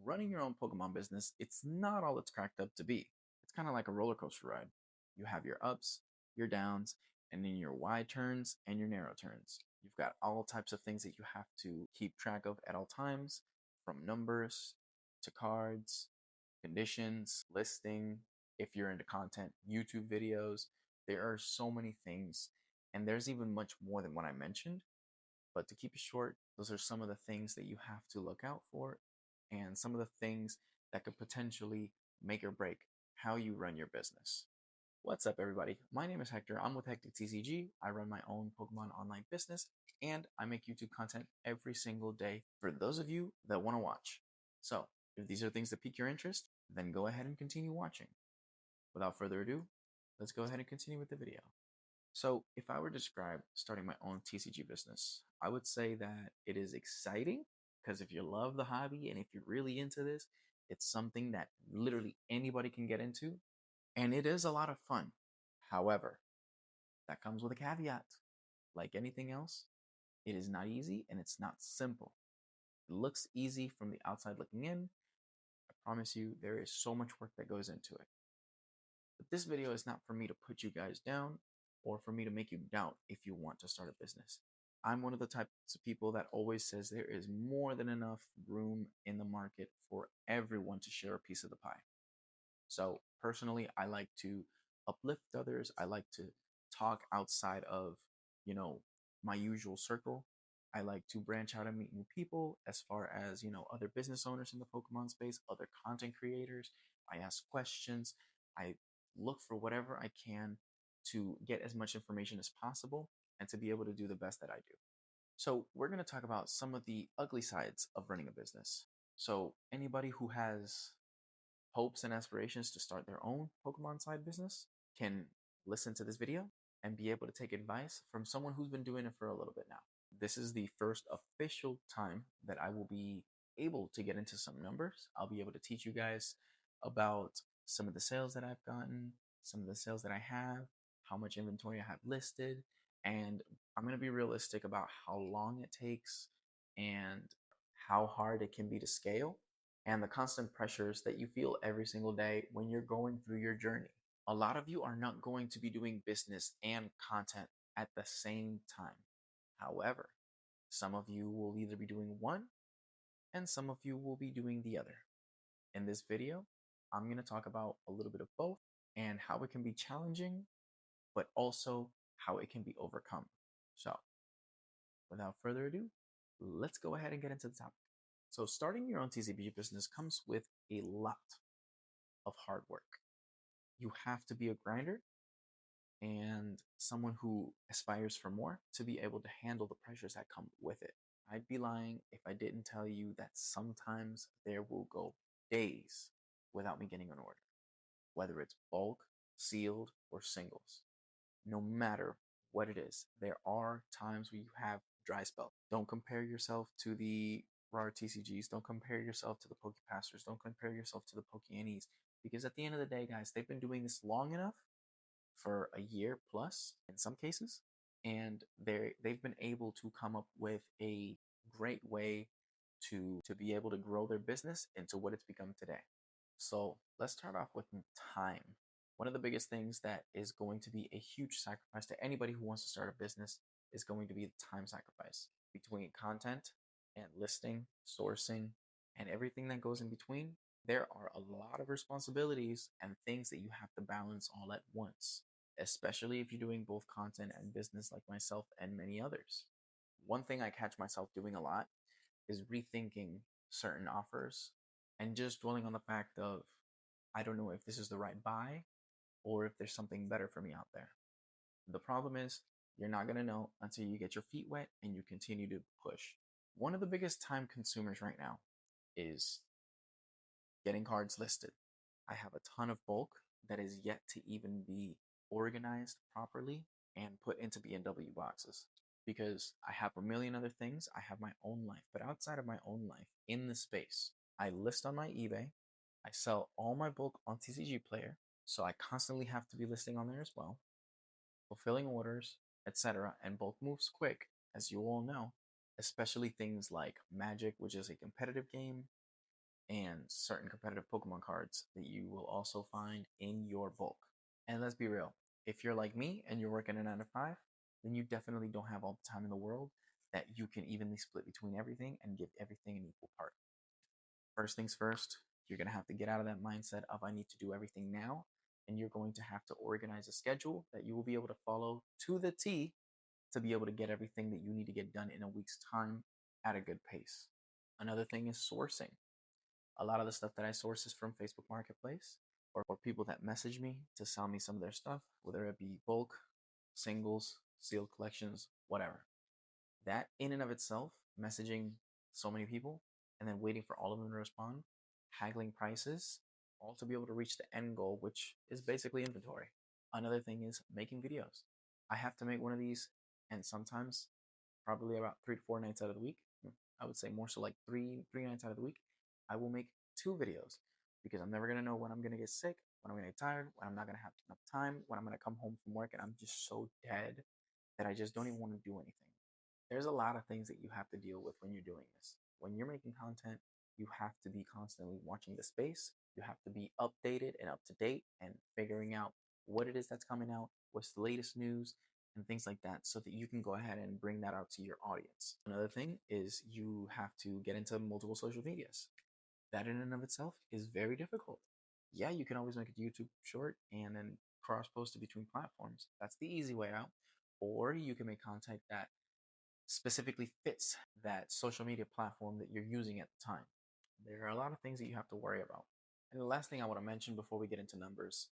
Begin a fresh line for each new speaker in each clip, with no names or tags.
running your own Pokemon business, it's not all it's cracked up to be. It's kind of like a roller coaster ride. You have your ups, your downs, and then your wide turns and your narrow turns. You've got all types of things that you have to keep track of at all times, from numbers to cards, conditions, listing, if you're into content, YouTube videos. There are so many things, and there's even much more than what I mentioned. But to keep it short, those are some of the things that you have to look out for and some of the things that could potentially make or break how you run your business. What's up, everybody? My name is Hector. I'm with HectikTCG. I run my own Pokemon online business and I make YouTube content every single day for those of you that want to watch. So, if these are things that pique your interest, then go ahead and continue watching. Without further ado, let's go ahead and continue with the video. So, if I were to describe starting my own TCG business, I would say that it is exciting because if you love the hobby and if you're really into this, it's something that literally anybody can get into, and it is a lot of fun. However, that comes with a caveat. Like anything else, it is not easy and it's not simple. It looks easy from the outside looking in. I promise you, there is so much work that goes into it. But this video is not for me to put you guys down or for me to make you doubt if you want to start a business. I'm one of the types of people that always says there is more than enough room in the market for everyone to share a piece of the pie. So personally, I like to uplift others. I like to talk outside of, my usual circle. I like to branch out and meet new people as far as, other business owners in the Pokemon space, other content creators. I ask questions. I look for whatever I can to get as much information as possible and to be able to do the best that I do. So we're going to talk about some of the ugly sides of running a business. So anybody who has hopes and aspirations to start their own Pokemon side business can listen to this video and be able to take advice from someone who's been doing it for a little bit now. This is the first official time that I will be able to get into some numbers. I'll be able to teach you guys about some of the sales that I've gotten, some of the sales that I have, how much inventory I have listed, and I'm going to be realistic about how long it takes and how hard it can be to scale and the constant pressures that you feel every single day when you're going through your journey. A lot of you are not going to be doing business and content at the same time. However, some of you will either be doing one and some of you will be doing the other. In this video, I'm going to talk about a little bit of both and how it can be challenging, but also how it can be overcome. So, without further ado, let's go ahead and get into the topic. So starting your own TCG business comes with a lot of hard work. You have to be a grinder and someone who aspires for more to be able to handle the pressures that come with it. I'd be lying if I didn't tell you that sometimes there will go days without me getting an order, whether it's bulk, sealed, or singles. No matter what it is, there are times where you have dry spell. Don't compare yourself to the raw TCGs. Don't compare yourself to the PokePasters. Don't compare yourself to the PokeAnies. Because at the end of the day, guys, they've been doing this long enough for a year plus in some cases, and they've been able to come up with a great way to be able to grow their business into what it's become today. So let's start off with time. One of the biggest things that is going to be a huge sacrifice to anybody who wants to start a business is going to be the time sacrifice between content and listing, sourcing, and everything that goes in between. There are a lot of responsibilities and things that you have to balance all at once, especially if you're doing both content and business like myself and many others. One thing I catch myself doing a lot is rethinking certain offers and just dwelling on the fact of, I don't know if this is the right buy or if there's something better for me out there. The problem is, you're not going to know until you get your feet wet and you continue to push. One of the biggest time consumers right now is getting cards listed. I have a ton of bulk that is yet to even be organized properly and put into B&W boxes because I have a million other things. I have my own life, but outside of my own life, in the space, I list on my eBay. I sell all my bulk on TCG Player, so I constantly have to be listing on there as well, fulfilling orders, etc. And bulk moves quick, as you all know, especially things like Magic, which is a competitive game, and certain competitive Pokemon cards that you will also find in your bulk. And let's be real, if you're like me and you're working a 9 to 5, then you definitely don't have all the time in the world that you can evenly split between everything and give everything an equal part. First things first, you're going to have to get out of that mindset of I need to do everything now, and you're going to have to organize a schedule that you will be able to follow to the T to be able to get everything that you need to get done in a week's time at a good pace. Another thing is sourcing. A lot of the stuff that I source is from Facebook Marketplace or people that message me to sell me some of their stuff, whether it be bulk, singles, sealed collections, whatever. That in and of itself, messaging so many people and then waiting for all of them to respond, haggling prices, all to be able to reach the end goal, which is basically inventory. Another thing is making videos. I have to make one of these, and sometimes probably about 3 to 4 nights out of the week. I would say more so like three nights out of the week. I will make 2 videos because I'm never gonna know when I'm gonna get sick, when I'm gonna get tired, when I'm not gonna have enough time, when I'm gonna come home from work and I'm just so dead that I just don't even want to do anything. There's a lot of things that you have to deal with when you're doing this. When you're making content, you have to be constantly watching the space. You have to be updated and up to date and figuring out what it is that's coming out, what's the latest news, and things like that so that you can go ahead and bring that out to your audience. Another thing is you have to get into multiple social medias. That in and of itself is very difficult. Yeah, you can always make a YouTube short and then cross post it between platforms. That's the easy way out. Or you can make content that specifically fits that social media platform that you're using at the time. There are a lot of things that you have to worry about. And the last thing I want to mention before we get into numbers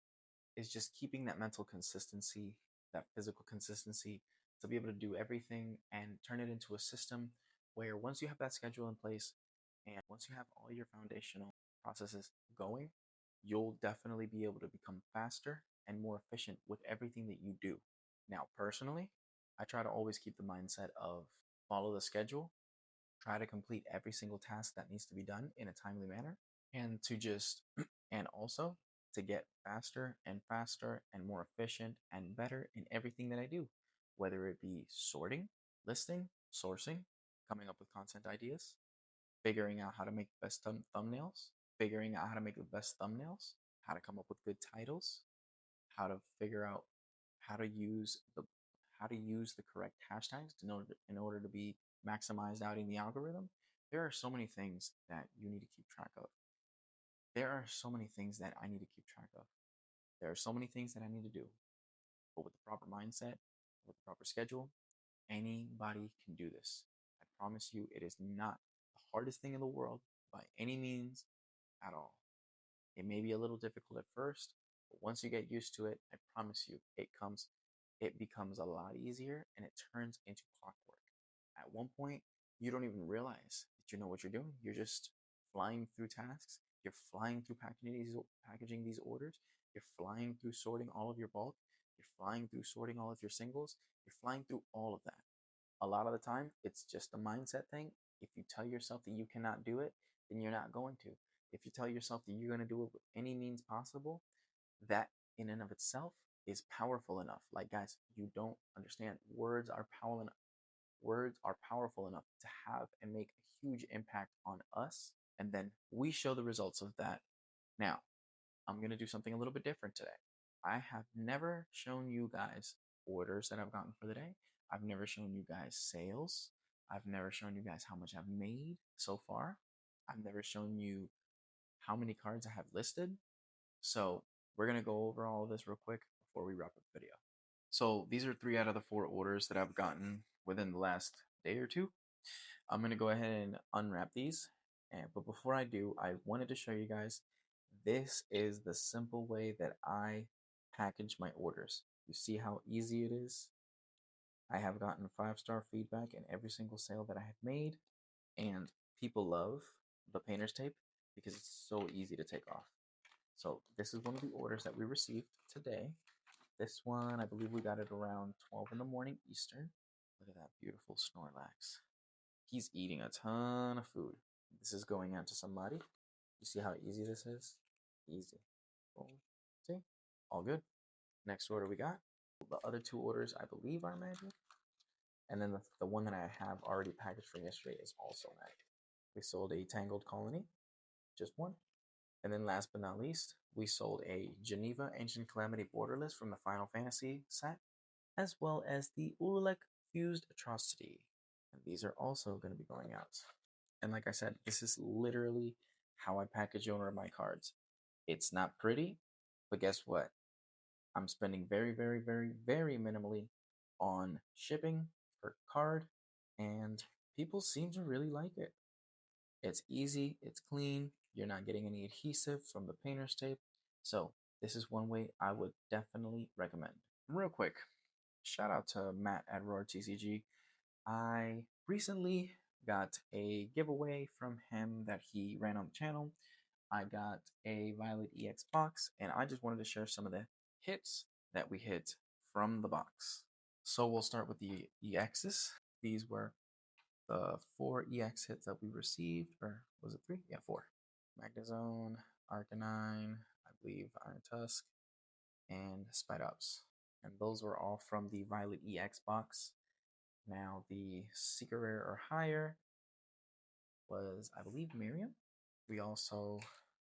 is just keeping that mental consistency, that physical consistency to be able to do everything and turn it into a system where once you have that schedule in place and once you have all your foundational processes going, you'll definitely be able to become faster and more efficient with everything that you do. Now, personally, I try to always keep the mindset of follow the schedule, try to complete every single task that needs to be done in a timely manner, and to just, and also to get faster and faster and more efficient and better in everything that I do, whether it be sorting, listing, sourcing, coming up with content ideas, figuring out how to make the best thumbnails, figuring out how to make the best thumbnails, how to come up with good titles, how to figure out how to use the correct hashtags in order to be maximized out in the algorithm. There are so many things that you need to keep track of. There are so many things that I need to keep track of. There are so many things that I need to do. But with the proper mindset, with the proper schedule, anybody can do this. I promise you, it is not the hardest thing in the world by any means at all. It may be a little difficult at first, but once you get used to it, I promise you, it becomes a lot easier and it turns into clockwork. At one point, you don't even realize that you know what you're doing. You're just flying through tasks. You're flying through packaging these orders. You're flying through sorting all of your bulk. You're flying through sorting all of your singles. You're flying through all of that. A lot of the time, it's just a mindset thing. If you tell yourself that you cannot do it, then you're not going to. If you tell yourself that you're going to do it with any means possible, that in and of itself is powerful enough. Like, guys, you don't understand. Words are powerful enough to have and make a huge impact on us. And then we show the results of that. Now, I'm going to do something a little bit different today. I have never shown you guys orders that I've gotten for the day. I've never shown you guys sales. I've never shown you guys how much I've made so far. I've never shown you how many cards I have listed. So we're going to go over all of this real quick before we wrap up the video. So these are 3 out of the 4 orders that I've gotten within the last day or two. I'm going to go ahead and unwrap these. But before I do, I wanted to show you guys, this is the simple way that I package my orders. You see how easy it is? I have gotten 5-star feedback in every single sale that I have made, and people love the painter's tape because it's so easy to take off. So this is one of the orders that we received today. This one, I believe we got it around 12 in the morning Eastern. Look at that beautiful Snorlax. He's eating a ton of food. This is going out to somebody. You see how easy this is? Easy. Boom. See? All good. Next order we got. The other 2 orders, I believe, are magic. And then the one that I have already packaged from yesterday is also magic. We sold a Tangled Colony. just one. And then last but not least, we sold a Geneva Ancient Calamity Borderless from the Final Fantasy set, as well as the Ululek Fused Atrocity. And these are also going to be going out. And like I said, this is literally how I package owner my cards. It's not pretty, but guess what? I'm spending very, very, very, very minimally on shipping per card, and people seem to really like it. It's easy, it's clean, you're not getting any adhesive from the painter's tape. So, this is one way I would definitely recommend. Real quick, shout out to Matt at TCG. I recently got a giveaway from him that he ran on the channel. I got a Violet EX box, and I just wanted to share some of the hits that we hit from the box. So we'll start with the EXs. These were the 4 EX hits that we received, or was it 3? Yeah, 4. Magnezone, Arcanine, I believe Iron Tusk, and Spidops. And those were all from the Violet EX box. Now, the Secret Rare or higher was, I believe, Miriam. We also,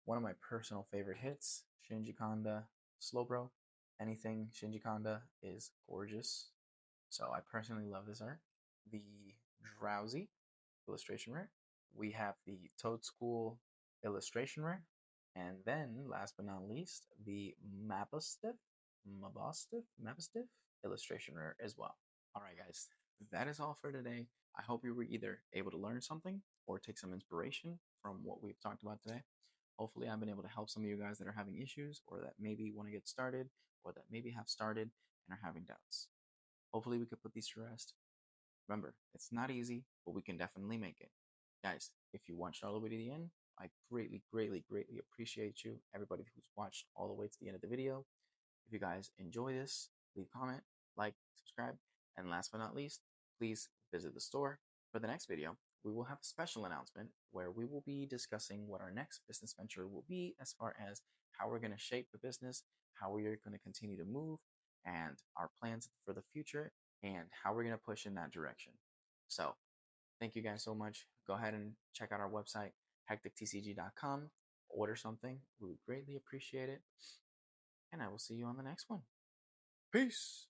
one of my personal favorite hits, Shinji Kanda Slowbro. Anything Shinji Kanda is gorgeous. So I personally love this art. The Drowsy illustration rare. We have the Toad School illustration rare. And then, last but not least, the Mapastiff illustration rare as well. All right, guys, that is all for today. I hope you were either able to learn something or take some inspiration from what we've talked about today. Hopefully, I've been able to help some of you guys that are having issues or that maybe want to get started or that maybe have started and are having doubts. Hopefully, we could put these to rest. Remember, it's not easy, but we can definitely make it. Guys, if you watched all the way to the end, I greatly, greatly, greatly appreciate you, everybody who's watched all the way to the end of the video. If you guys enjoy this, leave a comment, like, subscribe, and last but not least, please visit the store. For the next video, we will have a special announcement where we will be discussing what our next business venture will be as far as how we're going to shape the business, how we are going to continue to move, and our plans for the future, and how we're going to push in that direction. So, thank you guys so much. Go ahead and check out our website, HectikTCG.com. Order something. We would greatly appreciate it. And I will see you on the next one. Peace.